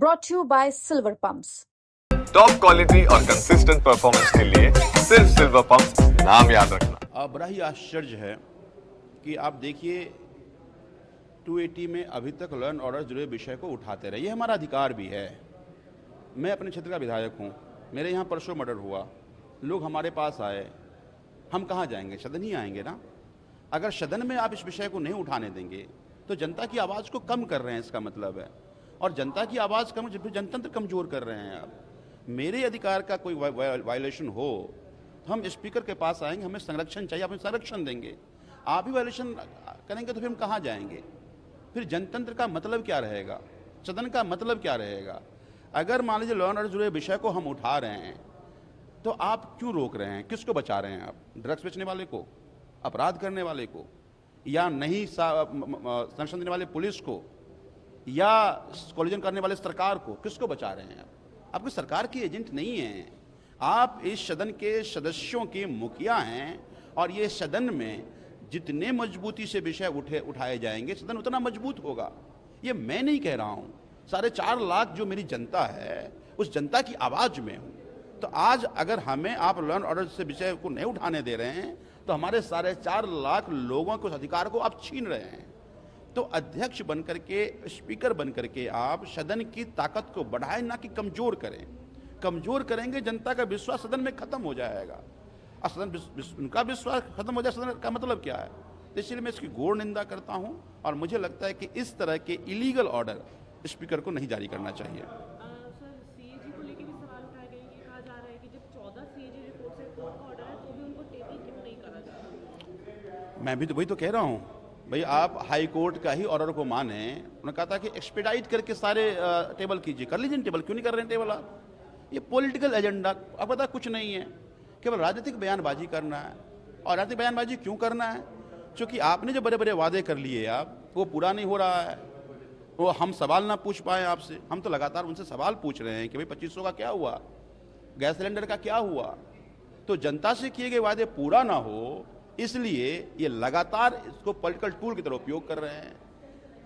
brought to you by Silver Pumps. Top quality और consistent performance के लिए सिर्फ सिल्वर पंप्स नाम याद रखना। बड़ा ही आश्चर्य है कि आप देखिए 280 में अभी तक लॉ एंड ऑर्डर जुड़े विषय को उठाते रहे। ये हमारा अधिकार भी है। मैं अपने क्षेत्र का विधायक हूँ, मेरे यहाँ परसों मर्डर हुआ, लोग हमारे पास आए, हम कहाँ जाएंगे? सदन ही आएंगे ना। अगर सदन में आप इस विषय को नहीं उठाने देंगे तो जनता की आवाज़ को कम कर रहे हैं, इसका मतलब है। और जनता की आवाज़ कम, जनतंत्र कमज़ोर कर रहे हैं आप। मेरे अधिकार का कोई वायलेशन हो तो हम स्पीकर के पास आएंगे, हमें संरक्षण चाहिए, आप हमें संरक्षण देंगे। आप ही वायलेशन करेंगे तो फिर हम कहाँ जाएंगे? फिर जनतंत्र का मतलब क्या रहेगा? सदन का मतलब क्या रहेगा? अगर मान लीजिए लॉ एंड ऑर्डर जुड़े विषय को हम उठा रहे हैं तो आप क्यों रोक रहे हैं? किसको बचा रहे हैं आप? ड्रग्स बेचने वाले को, अपराध करने वाले को, या नहीं संरक्षण देने वाले पुलिस को, या कोलिजन करने वाले सरकार को? किसको बचा रहे हैं आप? आप कोई सरकार के एजेंट नहीं हैं, आप इस सदन के सदस्यों के मुखिया हैं। और ये सदन में जितने मजबूती से विषय उठाए जाएंगे सदन उतना मजबूत होगा। ये मैं नहीं कह रहा हूँ, 4.5 लाख जो मेरी जनता है उस जनता की आवाज़ में हूँ। तो आज अगर हमें आप लॉ एंड ऑर्डर से विषय को नहीं उठाने दे रहे हैं तो हमारे 4.5 लाख लोगों के उस अधिकार को आप छीन रहे हैं। तो अध्यक्ष बनकर के, स्पीकर बनकर के आप सदन की ताकत को बढ़ाएं, ना कि कमजोर करें। कमजोर करेंगे जनता का विश्वास सदन में खत्म हो जाएगा। और सदन उनका विश्वास खत्म हो जाए, सदन का मतलब क्या है? तो इसलिए मैं इसकी घोर निंदा करता हूं और मुझे लगता है कि इस तरह के इलीगल ऑर्डर स्पीकर को नहीं जारी करना चाहिए। सर, सीएजी को लेकर भी सवाल उठाए गए। ये कहा जा रहा है कि जब 14 सीएजी रिपोर्ट से कोर्ट का ऑर्डर है तो भी उनको टेबल क्यों नहीं करा जा रहा? मैं भी तो वही तो कह रहा हूँ भाई, आप हाई कोर्ट का ही ऑर्डर को माने। उन्होंने कहा था कि एक्सपेडाइट करके सारे टेबल कीजिए, कर लीजिए टेबल। क्यों नहीं कर रहे हैं टेबल आप? ये पॉलिटिकल एजेंडा, अब पता कुछ नहीं है, केवल राजनीतिक बयानबाजी करना है। और राजनीतिक बयानबाजी क्यों करना है? क्योंकि आपने जो बड़े बड़े वादे कर लिए आप, वो पूरा नहीं हो रहा है। वो हम सवाल ना पूछ पाए आपसे, हम तो लगातार उनसे सवाल पूछ रहे हैं कि भाई 2500 का क्या हुआ, गैस सिलेंडर का क्या हुआ। तो जनता से किए गए वादे पूरा ना हो, इसलिए ये लगातार इसको पॉलिटिकल टूल की तरह उपयोग कर रहे हैं।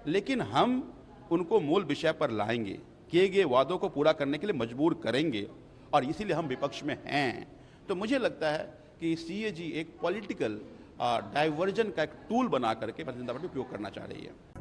लेकिन हम उनको मूल विषय पर लाएंगे, किए गए वादों को पूरा करने के लिए मजबूर करेंगे, और इसीलिए हम विपक्ष में हैं। तो मुझे लगता है कि सीएजी एक पॉलिटिकल डाइवर्जन का एक टूल बना करके भारतीय जनता पार्टी उपयोग करना चाह रही है।